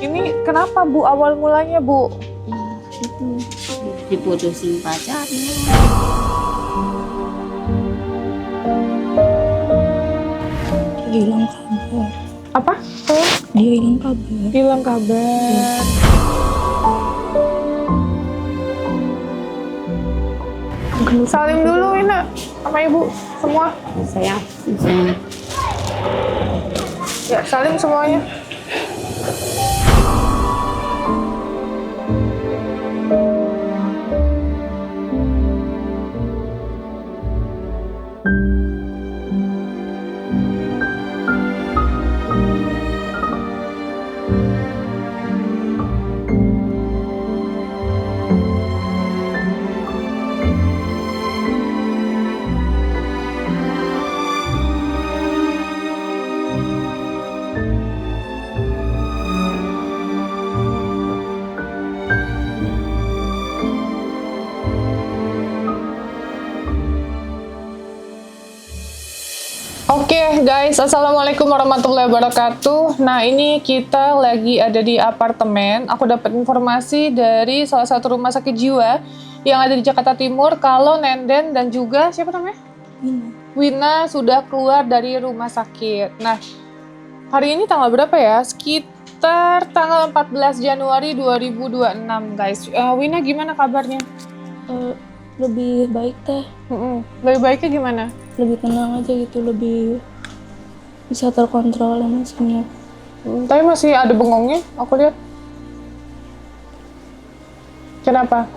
Ini kenapa Bu awal mulanya Bu? Itu diputusin pacarnya. Dia hilang kabar. Apa? Dia hilang kabar. Hilang kabar. Salim dulu Wina sama Ibu semua. Saya Ya, salim semuanya. Oke guys, assalamualaikum warahmatullahi wabarakatuh. Nah ini kita lagi ada di apartemen. Aku dapat informasi dari salah satu rumah sakit jiwa yang ada di Jakarta Timur kalau Nenden dan juga siapa namanya? Wina sudah keluar dari rumah sakit. Nah hari ini tanggal berapa ya? Sekitar tanggal 14 Januari 2026 guys. Wina gimana kabarnya? Lebih baik teh, Lebih baiknya gimana? lebih tenang aja gitu, lebih bisa terkontrol emosinya. Tapi masih ada bengongnya, aku lihat. Kenapa?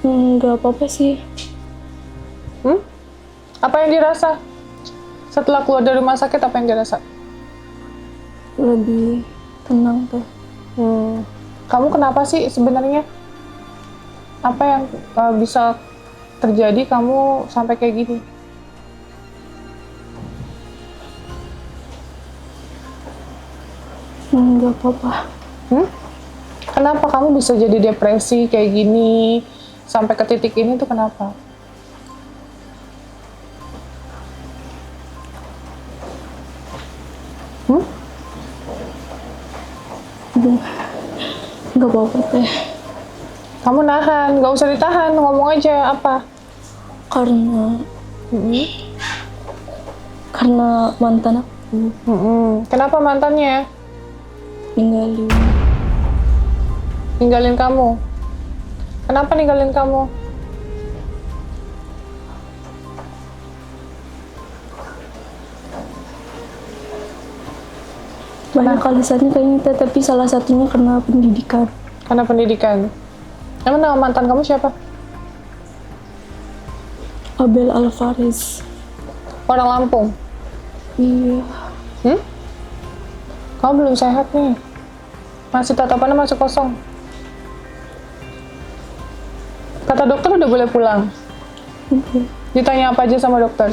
Nggak apa-apa sih. Apa yang dirasa? Setelah keluar dari rumah sakit, apa yang dirasa? Lebih tenang teh. Kamu kenapa sih sebenarnya? Apa yang bisa terjadi kamu sampai kayak gini? Nggak apa-apa. Kenapa kamu bisa jadi depresi kayak gini? Sampai ke titik ini tuh kenapa? Nggak apa-apa teh. Kamu nahan, gak usah ditahan, ngomong aja apa? Karena mantan aku Kenapa mantannya ninggalin kamu? Kenapa ninggalin kamu? banyak alasannya kayaknya teh, tapi salah satunya karena pendidikan. Karena pendidikan. Emang nama mantan kamu siapa? Abel Alvarez. Orang Lampung. Iya. Kamu belum sehat nih. Masih tatapannya masih kosong. Kata dokter udah boleh pulang. Ditanya apa aja sama dokter?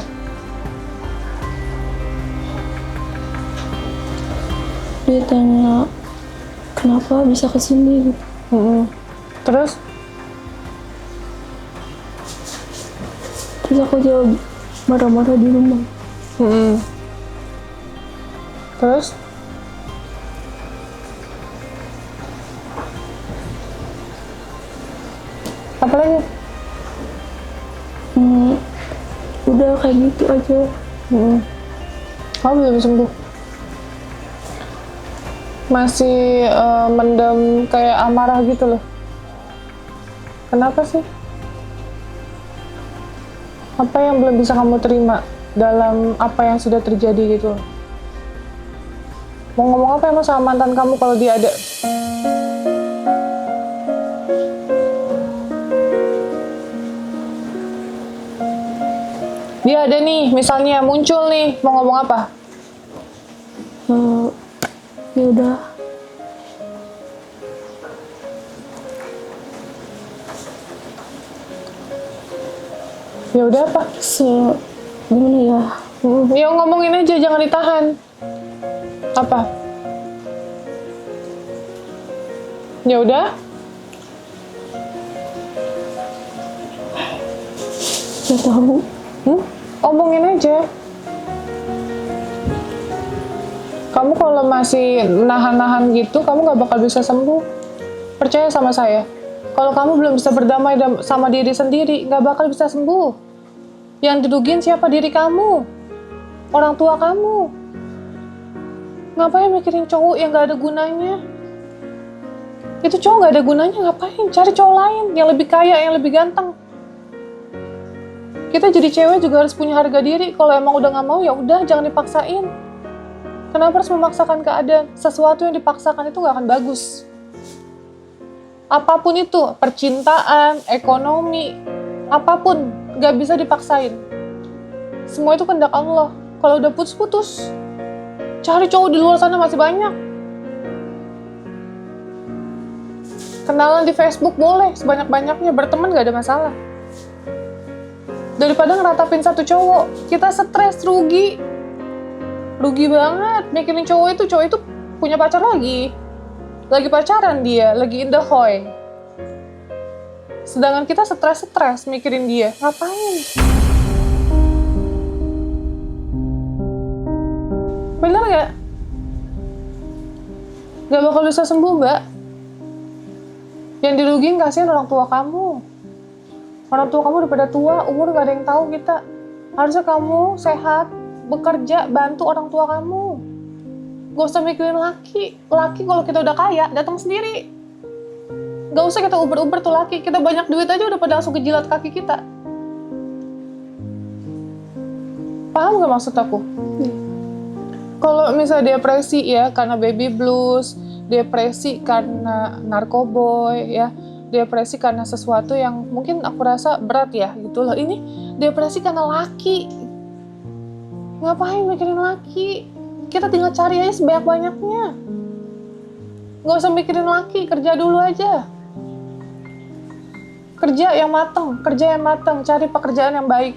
Dia tanya kenapa bisa kesini gitu. Terus? Terus aku jawab marah-marah di rumah. Terus? Apa lagi? Udah kayak gitu aja. Kamu belum sembuh? Masih mendem kayak amarah gitu loh. Kenapa sih? Apa yang belum bisa kamu terima dalam apa yang sudah terjadi gitu loh? Mau ngomong apa emang sama mantan kamu kalau dia ada? Dia ada nih, misalnya muncul nih, mau ngomong apa? Ya udah. Ya udah apa? Gimana ya? Ya ngomongin aja, jangan ditahan. Apa? Ya udah? Gak tahu. Omongin aja. Kamu Kamu kalau masih nahan-nahan gitu, kamu nggak bakal bisa sembuh. Percaya sama saya. Kalau kamu belum bisa berdamai sama diri sendiri, nggak bakal bisa sembuh. Yang dirugiin siapa? Diri kamu. Orang tua kamu. Ngapain mikirin cowok yang nggak ada gunanya? Itu cowok nggak ada gunanya, ngapain? Cari cowok lain yang lebih kaya, yang lebih ganteng. Kita jadi cewek juga harus punya harga diri. Kalau emang udah nggak mau, ya udah, jangan dipaksain. Kenapa harus memaksakan keadaan? Sesuatu yang dipaksakan itu nggak akan bagus. Apapun itu, percintaan, ekonomi, apapun, nggak bisa dipaksain. Semua itu kehendak Allah. Kalau udah putus-putus, cari cowok di luar sana masih banyak. Kenalan di Facebook boleh, sebanyak-banyaknya, berteman nggak ada masalah. Daripada ngeratapin satu cowok, kita stres, rugi banget. Mikirin cowok itu punya pacar lagi pacaran dia, lagi in the hoy. Sedangkan kita stres mikirin dia, ngapain? Bener nggak? Gak bakal bisa sembuh, Mbak. Yang dirugiin kasihan orang tua kamu. Orang tua kamu udah pada tua, umur gak ada yang tahu kita. Harusnya kamu sehat, bekerja, bantu orang tua kamu. Gak usah mikirin laki. Laki kalau kita udah kaya, datang sendiri. Gak usah kita uber-uber tuh laki. Kita banyak duit aja udah pada langsung kejilat kaki kita. Paham gak maksud aku? Kalau misalnya depresi ya, karena baby blues, depresi karena narkoboy ya, depresi karena sesuatu yang mungkin aku rasa berat ya gitu loh. Ini depresi karena laki. Ngapain mikirin laki? Kita tinggal cari aja sebanyak-banyaknya. Gak usah mikirin laki, kerja dulu aja. Kerja yang matang, cari pekerjaan yang baik.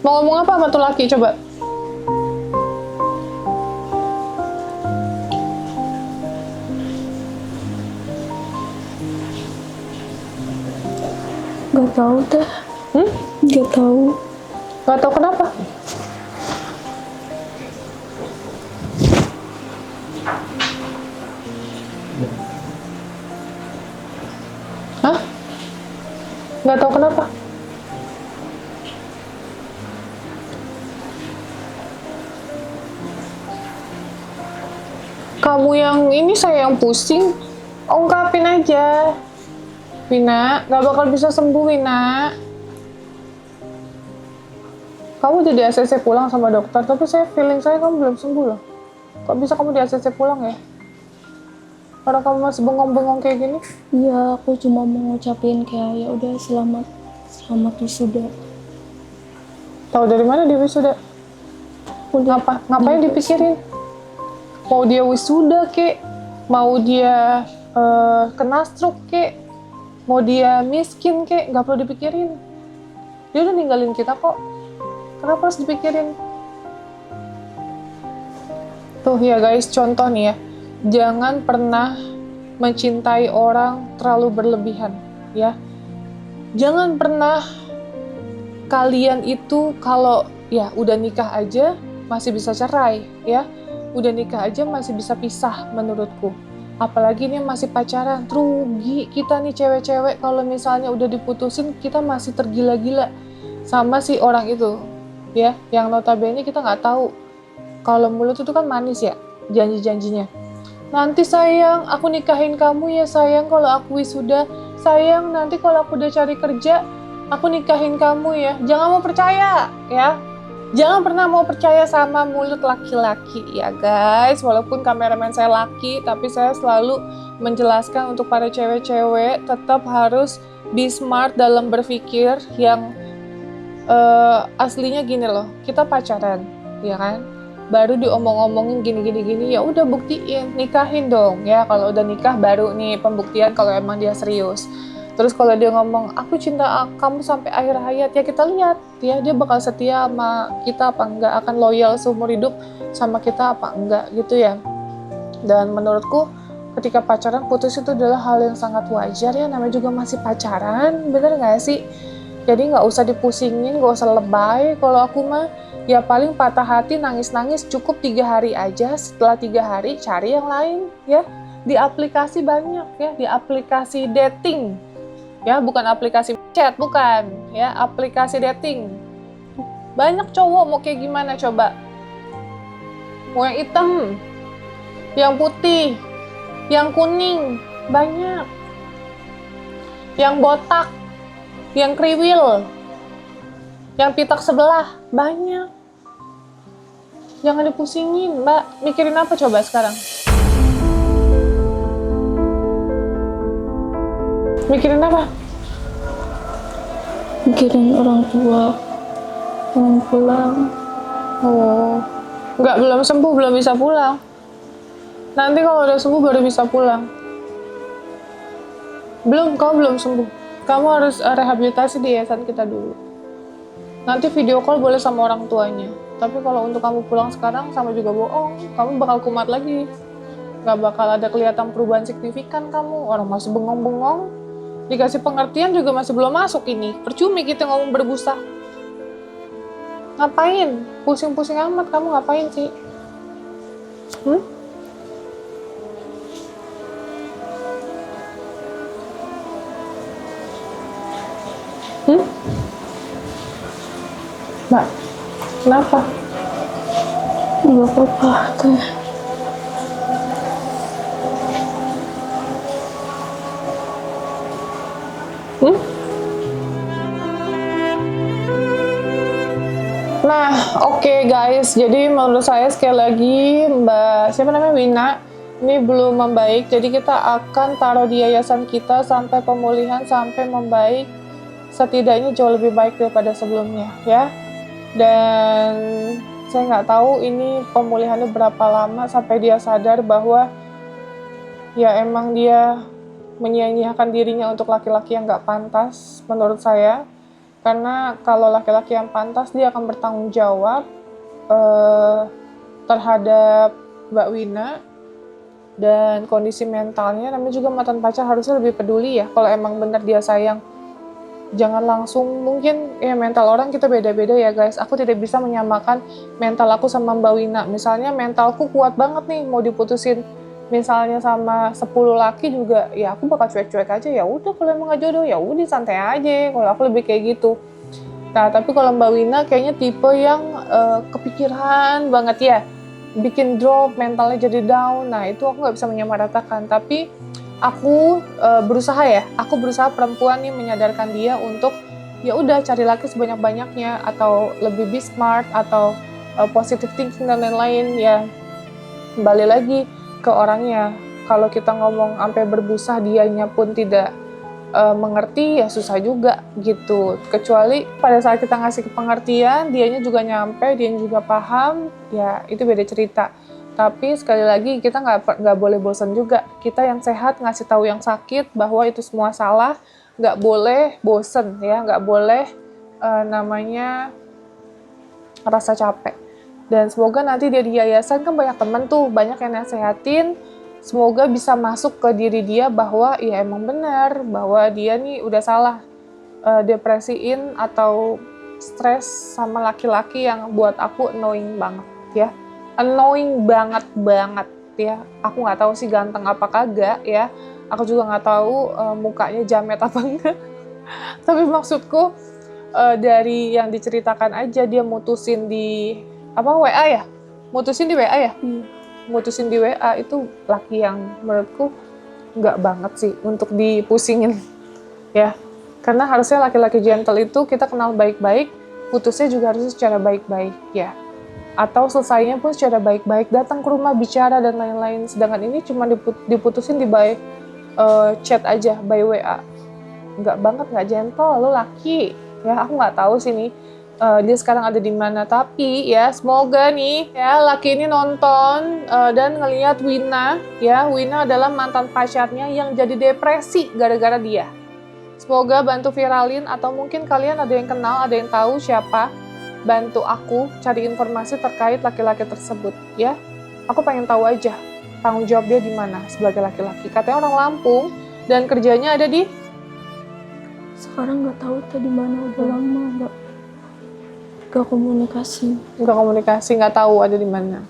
Mau ngomong apa sama tuh laki, coba? Gak tahu deh. Gak tahu. Gak tahu kenapa? Hah? Gak tahu kenapa? Kamu yang ini, saya yang pusing. Ungkapin aja. Wina, gak bakal bisa sembuh, Wina. Kamu jadi ACC pulang sama dokter, tapi feeling saya kamu belum sembuh loh. Kok bisa kamu di ACC pulang ya? Orang kamu masih bengong-bengong kayak gini? Iya, aku cuma mau ngucapin kayak ya udah selamat wisuda. Tahu dari mana dia wisuda? Ngapain dipikirin? Mau dia wisuda kek? Mau dia kena stroke kek? Mau dia miskin kek? Gak perlu dipikirin. Dia udah ninggalin kita kok. Kenapa harus dipikirin? Tuh ya guys, contoh nih ya. Jangan pernah mencintai orang terlalu berlebihan, ya. Jangan pernah kalian itu kalau ya udah nikah aja masih bisa cerai, ya. Udah nikah aja masih bisa pisah menurutku. Apalagi ini masih pacaran, rugi kita nih cewek-cewek kalau misalnya udah diputusin kita masih tergila-gila sama si orang itu, ya. Yang notabene kita nggak tahu kalau mulut itu kan manis ya, janji-janjinya. Nanti sayang, aku nikahin kamu ya sayang kalau aku wisuda. Sayang, nanti kalau aku udah cari kerja, aku nikahin kamu ya. Jangan mau percaya, ya. Jangan pernah mau percaya sama mulut laki-laki, ya guys. Walaupun kameramen saya laki, tapi saya selalu menjelaskan untuk para cewek-cewek tetap harus be smart dalam berpikir yang aslinya gini loh. Kita pacaran, ya kan? Baru diomong-omongin gini, ya udah buktiin, nikahin dong ya. Kalau udah nikah baru nih pembuktian kalau emang dia serius. Terus kalau dia ngomong aku cinta kamu sampai akhir hayat, ya kita lihat ya dia bakal setia sama kita apa enggak, akan loyal seumur hidup sama kita apa enggak gitu ya. Dan menurutku ketika pacaran putus itu adalah hal yang sangat wajar ya, namanya juga masih pacaran, bener nggak sih? Jadi nggak usah dipusingin, nggak usah lebay. Kalau aku mah ya paling patah hati nangis-nangis cukup 3 hari aja. Setelah 3 hari cari yang lain ya. Di aplikasi banyak ya, di aplikasi dating ya, bukan aplikasi chat, bukan ya, aplikasi dating. Banyak cowok mau kayak gimana coba? Mau yang hitam, yang putih, yang kuning, banyak. Yang botak, yang kriwil, yang pitak sebelah, banyak. Jangan dipusingin, Mbak. Mikirin apa coba sekarang? Mikirin apa? Mikirin orang tua, pengen pulang. Oh, nggak, belum sembuh, belum bisa pulang. Nanti kalau udah sembuh baru bisa pulang. Belum, kamu belum sembuh. Kamu harus rehabilitasi di yayasan kita dulu. Nanti video call boleh sama orang tuanya. Tapi kalau untuk kamu pulang sekarang sama juga bohong. Kamu bakal kumat lagi. Nggak bakal ada kelihatan perubahan signifikan kamu. Orang masih bengong-bengong. Dikasih pengertian juga masih belum masuk ini. Percuma kita ngomong berbusa. Ngapain? Pusing-pusing amat kamu ngapain sih? Mbak, kenapa? Nggak apa-apa, Teh. Nah, oke guys, jadi menurut saya sekali lagi Mbak, siapa namanya, Wina, ini belum membaik, jadi kita akan taruh di yayasan kita sampai pemulihan, sampai membaik, setidaknya jauh lebih baik daripada sebelumnya, ya. Dan saya nggak tahu ini pemulihannya berapa lama sampai dia sadar bahwa ya emang dia menyia-nyiakan dirinya untuk laki-laki yang nggak pantas, menurut saya. Karena kalau laki-laki yang pantas, dia akan bertanggung jawab terhadap Mbak Wina dan kondisi mentalnya. Namanya juga mantan pacar, harusnya lebih peduli ya. Kalau emang benar dia sayang, jangan langsung, mungkin ya mental orang kita beda-beda ya guys. Aku tidak bisa menyamakan mental aku sama Mbak Wina. Misalnya mentalku kuat banget nih, mau diputusin misalnya sama 10 laki juga, ya aku bakal cuek-cuek aja. Ya udah, kalau emang gak jodoh ya udah santai aja. Kalau aku lebih kayak gitu. Nah, tapi kalau Mbak Wina kayaknya tipe yang kepikiran banget ya, bikin drop, mentalnya jadi down. Nah, itu aku nggak bisa menyamaratakan. Tapi aku berusaha perempuan nih menyadarkan dia untuk ya udah cari laki sebanyak-banyaknya, atau lebih be smart, atau positive thinking dan lain-lain ya. Kembali lagi ke orangnya. Kalau kita ngomong sampai berbusa dianya pun tidak mengerti, ya susah juga gitu. Kecuali pada saat kita ngasih pengertian, dianya juga nyampe, dianya juga paham, ya itu beda cerita. Tapi sekali lagi kita nggak boleh bosan juga. Kita yang sehat ngasih tahu yang sakit bahwa itu semua salah, nggak boleh bosan ya, nggak boleh namanya rasa capek. Dan semoga nanti dia di yayasan kan banyak temen tuh, banyak yang nasehatin. Semoga bisa masuk ke diri dia bahwa ya emang benar bahwa dia nih udah salah depresiin atau stres sama laki-laki yang buat aku annoying banget ya. Annoying banget ya. Aku nggak tahu sih ganteng apa kagak ya. Aku juga nggak tahu mukanya jamet apa enggak. Tapi maksudku dari yang diceritakan aja, dia mutusin di WA ya? Mutusin di WA ya? Mutusin di WA itu laki yang menurutku nggak banget sih untuk dipusingin ya. Karena harusnya laki-laki gentle itu kita kenal baik-baik, putusnya juga harus secara baik-baik ya. Atau selesainya pun secara baik-baik, datang ke rumah bicara dan lain-lain. Sedangkan ini cuma diputusin di by chat aja, by WA. Nggak banget, nggak gentle, lo laki. Ya aku nggak tahu sih nih dia sekarang ada di mana. Tapi ya semoga nih ya laki ini nonton dan ngelihat Wina. Ya, Wina adalah mantan pacarnya yang jadi depresi gara-gara dia. Semoga bantu viralin, atau mungkin kalian ada yang kenal, ada yang tahu siapa, bantu aku cari informasi terkait laki-laki tersebut ya. Aku pengen tahu aja tanggung jawab dia di mana sebagai laki-laki. Katanya orang Lampung dan kerjanya ada di sekarang nggak tahu tadi mana, udah lama nggak komunikasi. Nggak komunikasi, nggak tahu ada di mana.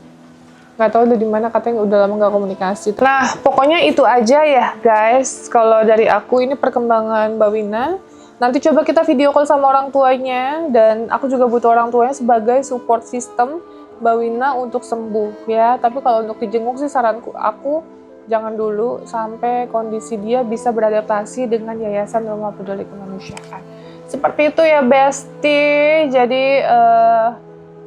Nggak tahu ada di mana, katanya udah lama nggak komunikasi. Nah, pokoknya itu aja ya guys. Kalau dari aku ini perkembangan Mbak Wina. Nanti coba kita video call sama orang tuanya, dan aku juga butuh orang tuanya sebagai support system Mbak Wina untuk sembuh ya. Tapi kalau untuk dijenguk sih saranku aku jangan dulu sampai kondisi dia bisa beradaptasi dengan Yayasan Rumah Peduli Kemanusiaan. Seperti itu ya Besti. Jadi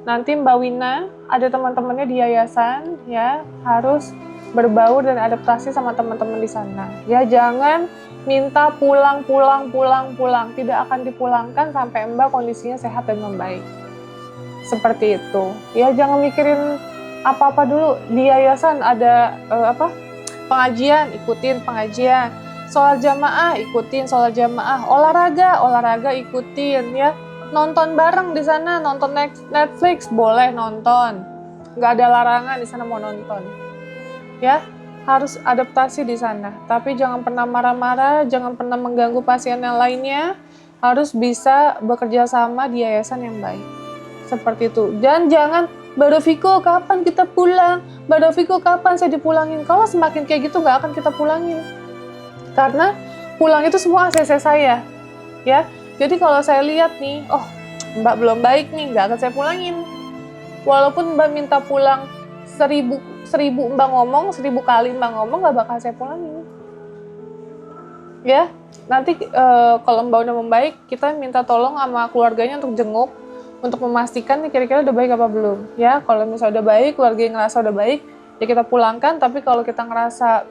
nanti Mbak Wina ada teman-temannya di yayasan ya, harus berbaur dan adaptasi sama teman-teman di sana. Ya jangan minta pulang. Tidak akan dipulangkan sampai Mbak kondisinya sehat dan membaik. Seperti itu. Ya jangan mikirin apa-apa dulu. Di yayasan ada pengajian, ikutin pengajian. Sholat jamaah, ikutin sholat jamaah. Olahraga ikutin ya. Nonton bareng di sana, nonton Netflix boleh nonton. Nggak ada larangan di sana mau nonton. Ya, harus adaptasi di sana. Tapi jangan pernah marah-marah, jangan pernah mengganggu pasien yang lainnya. Harus bisa bekerja sama di yayasan yang baik. Seperti itu. Dan jangan, Mbak Doviko kapan kita pulang? Mbak Doviko kapan saya dipulangin? Kalau semakin kayak gitu nggak akan kita pulangin. Karena pulang itu semua ACC saya. Ya, jadi kalau saya lihat nih, oh Mbak belum baik nih, nggak akan saya pulangin. Walaupun Mbak minta pulang 1000 Mbak ngomong, 1000 kali Mbak ngomong, nggak bakal saya pulangin. Ya, nanti kalau Mbak udah membaik, kita minta tolong sama keluarganya untuk jenguk, untuk memastikan nih kira-kira udah baik apa belum. Ya, kalau misalnya udah baik, keluarga yang ngerasa udah baik, ya kita pulangkan. Tapi kalau kita ngerasa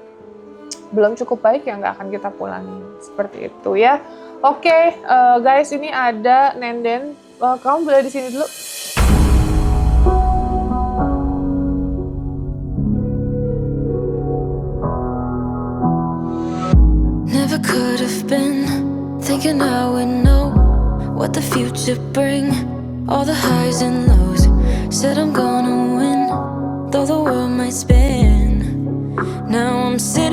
belum cukup baik, ya nggak akan kita pulangin. Seperti itu ya. Oke, guys, ini ada Nenden. Kamu boleh di sini dulu. Never could have been thinking I would know what the future bring. All the highs and lows. Said I'm gonna win, though the world might spin. Now I'm sitting